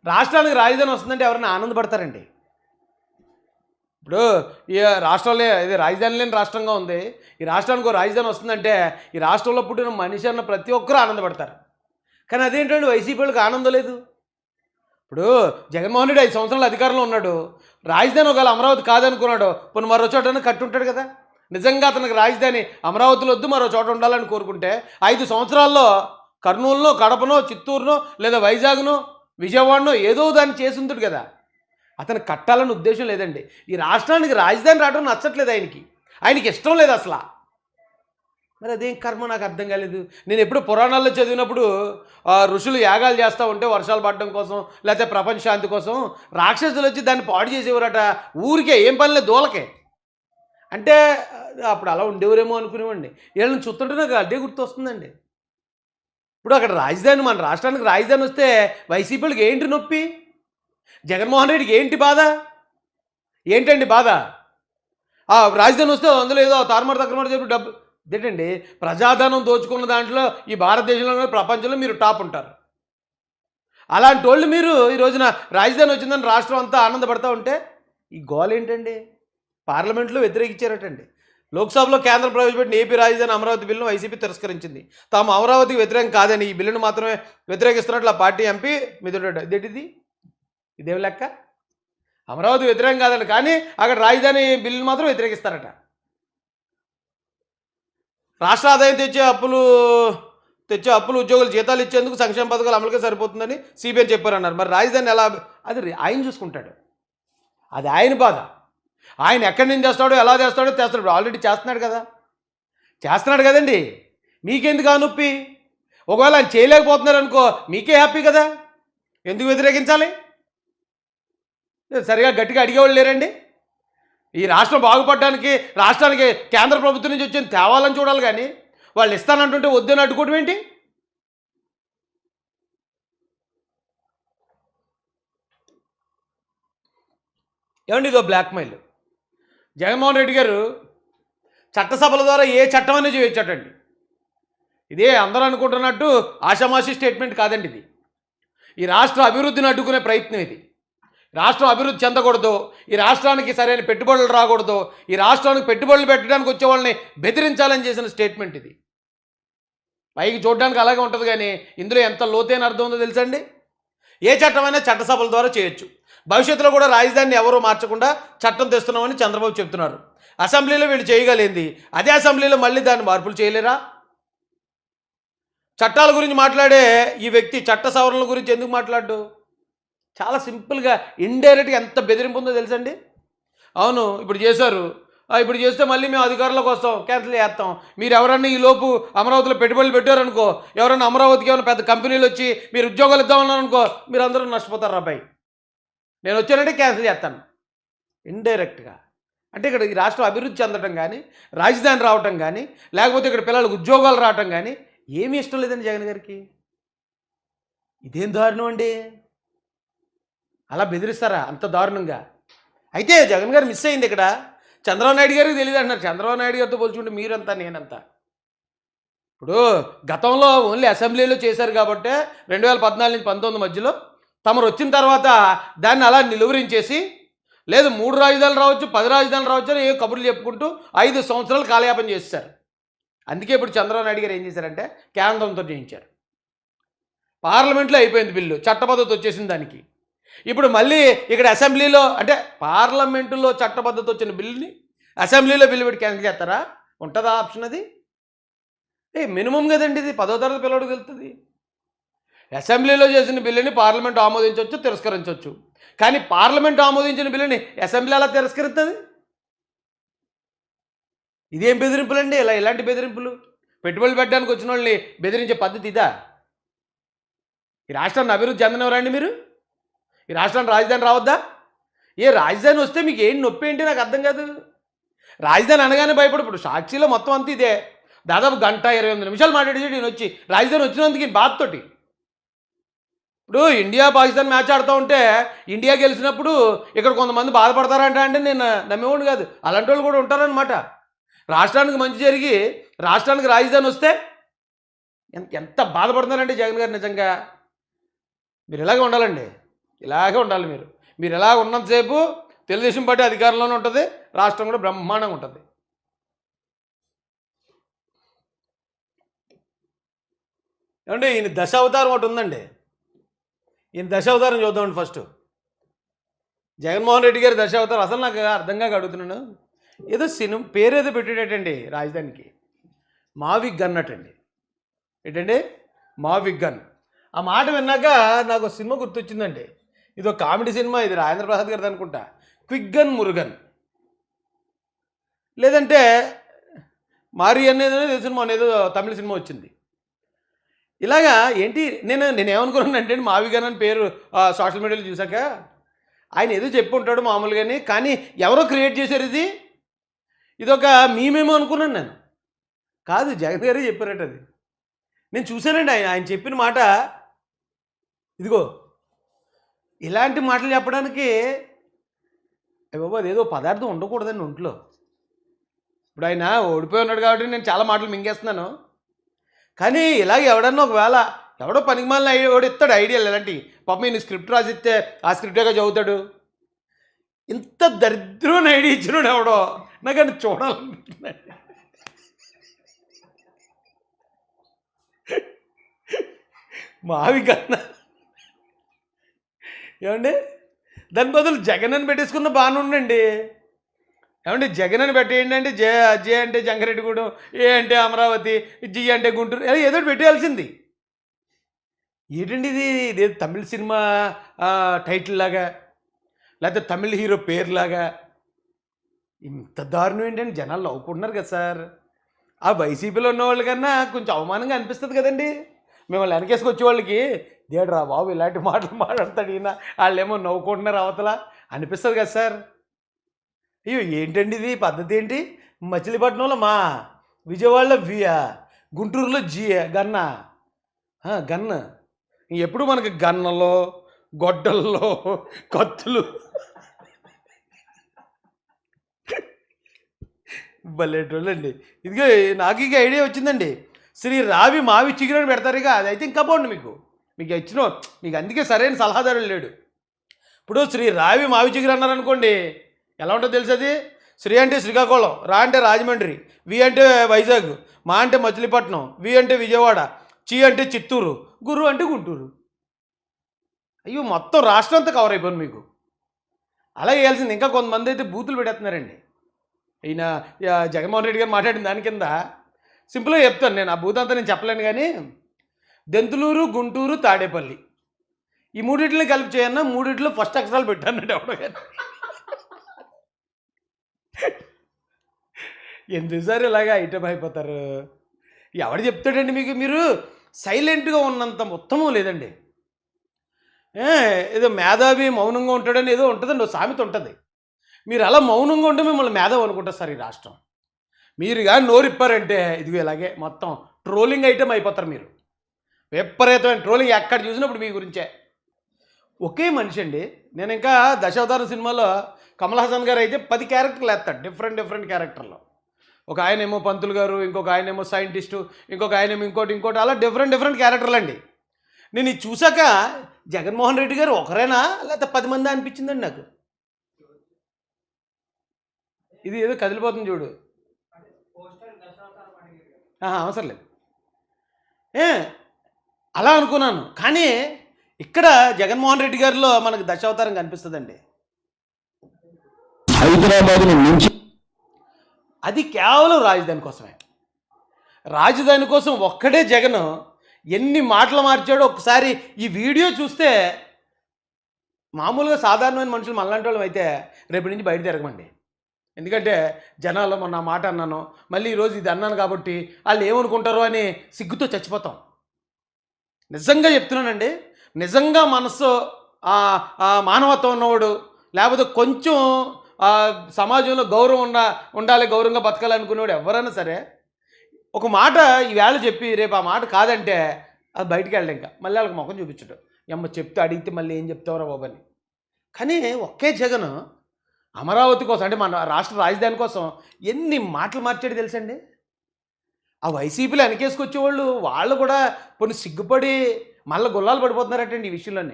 రాష్ట్రానికి రాజధాని వస్తుందంటే ఎవరైనా ఆనందపడతారండి? ఇప్పుడు ఈ రాష్ట్రంలో ఇది రాజధాని లేని రాష్ట్రంగా ఉంది. ఈ రాష్ట్రానికి ఒక రాజధాని వస్తుందంటే ఈ రాష్ట్రంలో పుట్టిన మనిషి అన్న ప్రతి ఒక్కరూ ఆనందపడతారు. కానీ అదేంటండి వైసీపీ వాళ్ళకి ఆనందం లేదు. ఇప్పుడు జగన్మోహన్ రెడ్డి 5 సంవత్సరాలు అధికారంలో ఉన్నాడు. రాజధాని ఒకవేళ అమరావతి కాదనుకున్నాడు, పోనీ మరో చోటన కట్టుంటాడు కదా. నిజంగా అతనికి రాజధాని అమరావతిలో వద్దు మరో చోట ఉండాలని కోరుకుంటే 5 సంవత్సరాల్లో కర్నూలునో, కడపనో, చిత్తూరునో లేదా వైజాగ్నో, విజయవాడనో ఏదో దాన్ని చేసి ఉంటుంది కదా. అతను కట్టాలని ఉద్దేశం లేదండి. ఈ రాష్ట్రానికి రాజధాని రావడం నచ్చట్లేదు ఆయనకి ఇష్టం లేదు అసలు. మరి అదేం కర్మ నాకు అర్థం కాలేదు. నేను ఎప్పుడు పురాణాల్లో చదివినప్పుడు ఋషులు యాగాలు చేస్తూ ఉంటే వర్షాలు పడడం కోసం లేకపోతే ప్రపంచ శాంతి కోసం రాక్షసులు వచ్చి దాన్ని పాడు చేసేవారట. ఊరికే ఏం పని లేదు దూలకే. అంటే అప్పుడు అలా ఉండేవారేమో అనుకునేవాడిని. వీళ్ళని చూస్తుంటే నాకు అదే గుర్తొస్తుందండి. ఇప్పుడు అక్కడ రాజధాని మన రాష్ట్రానికి రాజధాని వస్తే వైసీపీలకు ఏంటి నొప్పి? జగన్మోహన్ రెడ్డికి ఏంటి బాధ? ఏంటండి బాధ? రాజధాని వస్తే అందులో ఏదో తారుమారు తక్కువ చెప్పి డబ్బు ఇదేంటండి? ప్రజాధనం దోచుకున్న దాంట్లో ఈ భారతదేశంలో ప్రపంచంలో మీరు టాప్ ఉంటారు. అలాంటి వాళ్ళు మీరు ఈ రోజున రాజధాని వచ్చిందని రాష్ట్రం అంతా ఆనందపడతా ఉంటే ఈ గోల్ ఏంటండి? పార్లమెంట్లో వ్యతిరేకించారటండి. లోక్సభలో కేంద్రం ప్రవేశపెట్టిన ఏపీ రాజధాని అమరావతి బిల్లును వైసీపీ తిరస్కరించింది. తాము అమరావతికి వ్యతిరేకం కాదని ఈ బిల్లును మాత్రమే వ్యతిరేకిస్తున్నట్లు ఆ పార్టీ ఎంపీ మిథునరెడ్డి. ఇదేంటిది? ఇదేం లెక్క? అమరావతి వ్యతిరేకం కాదని కానీ అక్కడ రాజధాని బిల్లును మాత్రం వ్యతిరేకిస్తారట. రాష్ట్ర ఆదాయం తెచ్చే అప్పులు ఉద్యోగులు జీతాలు ఇచ్చేందుకు సంక్షేమ పథకాలు అమలుకే సరిపోతుందని సిబిఐ చెప్పారన్నారు. మరి రాజధాని ఎలా? అది ఆయన చూసుకుంటాడు. అది ఆయన బాధ. ఆయన ఎక్కడి నుంచి చేస్తాడో ఎలా చేస్తాడో చేస్తాడు. ఆల్రెడీ చేస్తున్నాడు కదండి. మీకెందుకు ఆ నొప్పి? ఒకవేళ ఆయన చేయలేకపోతున్నారు అనుకో మీకే హ్యాపీ కదా. ఎందుకు వ్యతిరేకించాలి? సరిగా గట్టిగా అడిగేవాళ్ళు లేరండి. ఈ రాష్ట్రం బాగుపడడానికి రాష్ట్రానికి కేంద్ర ప్రభుత్వం నుంచి వచ్చింది తేవాలని చూడాలి కానీ వాళ్ళు ఇస్తానంటుంటే వద్దని అడ్డుకోవడం ఏంటి? ఏమండి ఇదో బ్లాక్మెయిల్. జగన్మోహన్ రెడ్డి గారు చట్టసభల ద్వారా ఏ చట్టం అనేది చేయొచ్చటండి. ఇదే అందరూ అనుకుంటున్నట్టు ఆషామాషి స్టేట్మెంట్ కాదండి ఇది. ఈ రాష్ట్ర అభివృద్ధిని అడ్డుకునే ప్రయత్నం ఇది. రాష్ట్రం అభివృద్ధి చెందకూడదు, ఈ రాష్ట్రానికి సరైన పెట్టుబడులు రాకూడదు, ఈ రాష్ట్రానికి పెట్టుబడులు పెట్టడానికి వచ్చే వాళ్ళని బెదిరించాలని చేసిన స్టేట్మెంట్ ఇది. పైకి చూడడానికి అలాగే ఉంటుంది కానీ ఇందులో ఎంత లోతైన అర్థం ఉందో తెలుసండి. ఏ చట్టమైనా చట్టసభల ద్వారా చేయొచ్చు. భవిష్యత్తులో కూడా రాజధానిని ఎవరూ మార్చకుండా చట్టం తెస్తున్నామని చంద్రబాబు చెప్తున్నారు. అసెంబ్లీలో వీళ్ళు చేయగలిగింది అదే అసెంబ్లీలో మళ్ళీ దాన్ని మార్పులు చేయలేరా? చట్టాల గురించి మాట్లాడే ఈ వ్యక్తి చట్ట సవరణల గురించి ఎందుకు మాట్లాడు? చాలా సింపుల్గా ఇండైరెక్ట్గా ఎంత బెదిరింపు ఉందో తెలుసండి. అవును ఇప్పుడు చేశారు, ఇప్పుడు చేస్తే మళ్ళీ మేము అధికారంలోకి వస్తాం, క్యాన్సిల్ చేస్తాం. మీరు ఎవరన్నా ఈలోపు అమరావతిలో పెట్టుబడులు పెట్టారనుకో, ఎవరన్నా అమరావతికి ఏమైనా పెద్ద కంపెనీలు వచ్చి మీరు ఉద్యోగాలు ఇద్దామన్నారనుకో, మీరు అందరూ నష్టపోతారు. అబ్బాయి నేను వచ్చానంటే క్యాన్సిల్ చేస్తాను. ఇండైరెక్ట్గా అంటే ఇక్కడ ఈ రాష్ట్రం అభివృద్ధి చెందడం కానీ రాజధాని రావటం కానీ లేకపోతే ఇక్కడ పిల్లలకు ఉద్యోగాలు రావటం కానీ ఏమీ ఇష్టం లేదండి జగన్ గారికి. ఇదేం దారుణం అండి? అలా బెదిరిస్తారా అంత దారుణంగా? అయితే జగన్ గారు మిస్ అయింది ఇక్కడ. చంద్రబాబు నాయుడు గారికి తెలియదు అంటున్నారు. చంద్రబాబు నాయుడు గారితో పోల్చుకుంటే మీరంతా నేనంతా. ఇప్పుడు గతంలో ఓన్లీ అసెంబ్లీలో చేశారు కాబట్టి 2014 నుంచి 19 మధ్యలో తమరు వచ్చిన తర్వాత దాన్ని అలా నిలువరించేసి లేదు 3 రాజధానులు రావచ్చు 10 రాజధానులు రావచ్చు అని ఏ కబుర్లు చెప్పుకుంటూ 5 సంవత్సరాలు కాలయాపన చేశారు. అందుకే ఇప్పుడు చంద్రబాబు నాయుడు గారు ఏం చేశారంటే కేంద్రంతో చేయించారు. పార్లమెంట్లో అయిపోయింది బిల్లు, చట్టబద్ధత వచ్చేసింది దానికి. ఇప్పుడు మళ్ళీ ఇక్కడ అసెంబ్లీలో అంటే పార్లమెంటులో చట్టబద్ధత వచ్చిన బిల్లుని అసెంబ్లీలో బిల్లు పెట్టి క్యాన్సిల్ చేస్తారా? ఉంటుందా ఆప్షన్? అది మినిమం కదండి. ఇది 10వ తరగతి పిల్లడికి వెళ్తుంది. అసెంబ్లీలో చేసిన బిల్లుని పార్లమెంట్ ఆమోదించవచ్చు, తిరస్కరించవచ్చు. కానీ పార్లమెంట్ ఆమోదించిన బిల్లుని అసెంబ్లీ అలా తిరస్కరిస్తుంది? ఇదేం బెదిరింపులండి? ఇలాంటి బెదిరింపులు పెట్టుబడులు పెట్టడానికి వచ్చిన వాళ్ళని బెదిరించే పద్ధతి ఇదా? ఈ రాష్ట్రాన్ని అభివృద్ధి చెందనివ్వరండి మీరు? ఈ రాష్ట్రానికి రాజధాని రావద్దా? ఏ రాజధాని వస్తే మీకు ఏం నొప్పి ఏంటి నాకు అర్థం కాదు. రాజధాని అనగానే భయపడిప్పుడు సాక్షిలో మొత్తం అంతా ఇదే. దాదాపు 1:28 నిమిషాలు మాట్లాడేది నేను వచ్చి రాజధాని వచ్చినందుకు బాధతోటి. ఇప్పుడు ఇండియా పాకిస్తాన్ మ్యాచ్ ఆడుతూ ఉంటే ఇండియా గెలిచినప్పుడు ఇక్కడ కొంతమంది బాధపడతారంటే నేను నమ్మేవాడు కాదు. అలాంటి వాళ్ళు కూడా ఉంటారనమాట. రాష్ట్రానికి మంచి జరిగి రాష్ట్రానికి రాజధాని వస్తే ఎంత బాధపడుతున్నారంటే జగన్ గారు నిజంగా మీరు ఇలాగే ఉండాలండి. ఇలాగే ఉండాలి మీరు. మీరు ఇలా ఉన్నంతసేపు తెలుగుదేశం పార్టీ అధికారంలోనే ఉంటుంది, రాష్ట్రం కూడా బ్రహ్మాండంగా ఉంటుంది. ఏమంటే ఈయన దశావతారం ఒకటి ఉందండి. ఈయన దశావతారం చూద్దామండి ఫస్ట్. జగన్మోహన్ రెడ్డి గారి దశావతారం అసలు నాకు అర్థం కాక అడుగుతున్నాను. ఏదో సినిమా పేరేదో పెట్టేటండి రాజధానికి, మావిగ్ అన్నట్టండి. ఏంటండి మావిగ్ గన్. ఆ మాట విన్నాక నాకు సినిమా గుర్తొచ్చిందండి. ఇది ఒక కామెడీ సినిమా, ఇది రాజేంద్ర ప్రసాద్ గారిది అనుకుంటా, క్విక్ గన్ మురుగన్. లేదంటే మారి అనేది సినిమా అనేది తమిళ సినిమా వచ్చింది. ఇలాగా ఏంటి నేనేమనుకున్నానంటే మావిగన్ అని పేరు సోషల్ మీడియాలో చూసాక ఆయన ఏదో చెప్పి ఉంటాడు మామూలుగాని, కానీ ఎవరో క్రియేట్ చేశారు ఇదొక మీమేమో అనుకున్నాను నేను. కాదు, జగన్ గారే చెప్పారట అది. నేను చూశానండి ఆయన చెప్పిన మాట. ఇదిగో ఇలాంటి మాటలు చెప్పడానికి బాబు అదేదో పదార్థం ఉండకూడదండి ఒంట్లో. ఇప్పుడు ఆయన ఓడిపోయి ఉన్నాడు కాబట్టి నేను చాలా మాటలు మింగేస్తున్నాను. కానీ ఇలాగ ఎవడన్నా ఒకవేళ ఎవడో పనికిమాలిన ఎవడు ఇస్తాడు ఐడియాలు ఇలాంటి, పాపం ఈయన స్క్రిప్ట్ రాసిస్తే ఆ స్క్రిప్టేగా చదువుతాడు. ఇంత దరిద్రమైన ఐడియా ఇచ్చినాడు ఎవడో, నాకు అని చూడాలనుకుంటున్నాడు. మావి కన్నా ఏమండి, దాని బదులు జగన్ అని పెట్టేసుకున్న బాగానే ఉండండి. ఏమంటే జగన్ అని పెట్టేయండి అంటే జే అంటే జంగారెడ్డిగూడెం, ఏ అంటే అమరావతి, జి అంటే గుంటూరు, ఏదో పెట్టేయాల్సింది. ఏంటండి ఇది తమిళ సినిమా టైటిల్ లాగా, లేకపోతే తమిళ హీరో పేరులాగా. ఇంత దారుణం ఏంటండి, జనాలు నవ్వుకుంటున్నారు కదా సార్. ఆ వైసీపీలో ఉన్న వాళ్ళకన్నా కొంచెం అవమానంగా అనిపిస్తుంది కదండి. మిమ్మల్ని వెనకేసుకొచ్చే వాళ్ళకి దేడు రా బాబు ఇలాంటి మాటలు మాట్లాడతాడు ఈయన, వాళ్ళేమో నవ్వుకుంటున్నారు అవతల అనిపిస్తుంది కదా సార్. అయ్యో ఏంటండి ఇది పద్ధతి ఏంటి? మచిలీపట్నంలో మా, విజయవాడలో వియా, గుంటూరులో జియా గన్న గన్న. ఎప్పుడు మనకి గన్నలో గొడ్డల్లో కత్తులు భలేటోళ్ళండి. ఇదిగో నాకు ఇక ఐడియా వచ్చిందండి. శ్రీ రావి మావి చిగురని పెడతారు ఇక, అదైతే ఇంకా బాగుండు మీకు ఇచ్చిన, మీకు అందుకే సరైన సలహాదారులు లేడు. ఇప్పుడు శ్రీ రావి మావి చిగురు అన్నారనుకోండి, ఎలా ఉంటుందో తెలుసు అది. శ్రీ అంటే శ్రీకాకుళం, రా అంటే రాజమండ్రి, వి అంటే వైజాగ్, మా అంటే మచిలీపట్నం, వి అంటే విజయవాడ, చి అంటే చిత్తూరు, గురు అంటే గుంటూరు. అయ్యో మొత్తం రాష్ట్రం అంతా కవర్ అయిపోయింది మీకు. అలా వేయాల్సింది. ఇంకా కొంతమంది అయితే బూతులు పెడేస్తున్నారండి. ఈయన జగన్మోహన్ రెడ్డి గారు మాట్లాడిన దాని కింద సింపుల్గా చెప్తాను నేను, ఆ బూతంతా నేను చెప్పలేను. కానీ దెంతులూరు, గుంటూరు, తాడేపల్లి ఈ మూడింటిని కలిపి చేయన్నా, మూడింటిలో ఫస్ట్ అక్షరాలు పెట్టానండి ఎవడో కానీ. ఎందుకు సార్ ఇలాగా ఐటమ్ అయిపోతారు? ఎవడు చెప్తాడండి మీకు? మీరు సైలెంట్గా ఉన్నంత ఉత్తమం లేదండి. ఏదో మేధావి మౌనంగా ఉంటాడని ఏదో ఉంటుందండి, ఓ సామెత ఉంటుంది. మీరు అలా మౌనంగా ఉంటే మిమ్మల్ని మేధావి అనుకుంటారు సార్ ఈ రాష్ట్రం. మీరు కానీ నోరిప్పారంటే ఇదిగో ఇలాగే మొత్తం ట్రోలింగ్ ఐటమ్ అయిపోతారు మీరు. విపరీతమైన ట్రోలింగ్ ఎక్కడ చూసినప్పుడు మీ గురించే. ఒకే మనిషి అండి. నేను ఇంకా దశావతారం సినిమాలో కమల్ హాసన్ గారు అయితే 10 క్యారెక్టర్లు వేస్తాడు, డిఫరెంట్ క్యారెక్టర్లో. ఒక ఆయనేమో పంతులు గారు, ఇంకొక ఆయనేమో సైంటిస్టు, ఇంకొక ఆయనేమో ఇంకోటి అలా డిఫరెంట్ క్యారెక్టర్లు అండి. నేను ఇది చూసాక జగన్మోహన్ రెడ్డి గారు ఒకరేనా లేకపోతే 10 మంది అనిపించిందండి నాకు. ఇది ఏదో కదిలిపోతుంది చూడు. అవసరం లేదు అలా అనుకున్నాను. కానీ ఇక్కడ జగన్మోహన్ రెడ్డి గారిలో మనకు దశావతారం కనిపిస్తుందండి. హైదరాబాద్ నుంచి అది కేవలం రాజధాని కోసమే. రాజధాని కోసం ఒక్కడే జగన్ ఎన్ని మాటలు మార్చాడో ఒకసారి ఈ వీడియో చూస్తే, మామూలుగా సాధారణమైన మనుషులు మనలాంటి వాళ్ళం అయితే రేపటి నుంచి బయట తిరగమండి. ఎందుకంటే జనాల్లో మొన్న మాట అన్నాను, మళ్ళీ ఈరోజు ఇది అన్నాను కాబట్టి వాళ్ళు ఏమనుకుంటారో అని సిగ్గుతో చచ్చిపోతాం. నిజంగా చెప్తున్నానండి. నిజంగా మనసు మానవత్వం ఉన్నవాడు, లేకపోతే కొంచెం సమాజంలో గౌరవం ఉండాలి, గౌరవంగా బతకాలనుకునేవాడు ఎవరైనా సరే ఒక మాట ఈవేళ చెప్పి రేపు ఆ మాట కాదంటే అది బయటికి వెళ్ళడం, ఇంకా మళ్ళీ వాళ్ళకి ముఖం చూపించడం, చెప్తే అడిగితే మళ్ళీ ఏం చెప్తావరా బాబు అని. కానీ ఒకే జగన్ అమరావతి కోసం, అంటే మన రాష్ట్ర రాజధాని కోసం ఎన్ని మాటలు మార్చాడు తెలుసండి. ఆ వైసీపీలో వెనకేసుకొచ్చేవాళ్ళు వాళ్ళు కూడా కొన్ని సిగ్గుపడి మళ్ళీ గుల్లాలు పడిపోతున్నారటండి ఈ విషయంలోనే.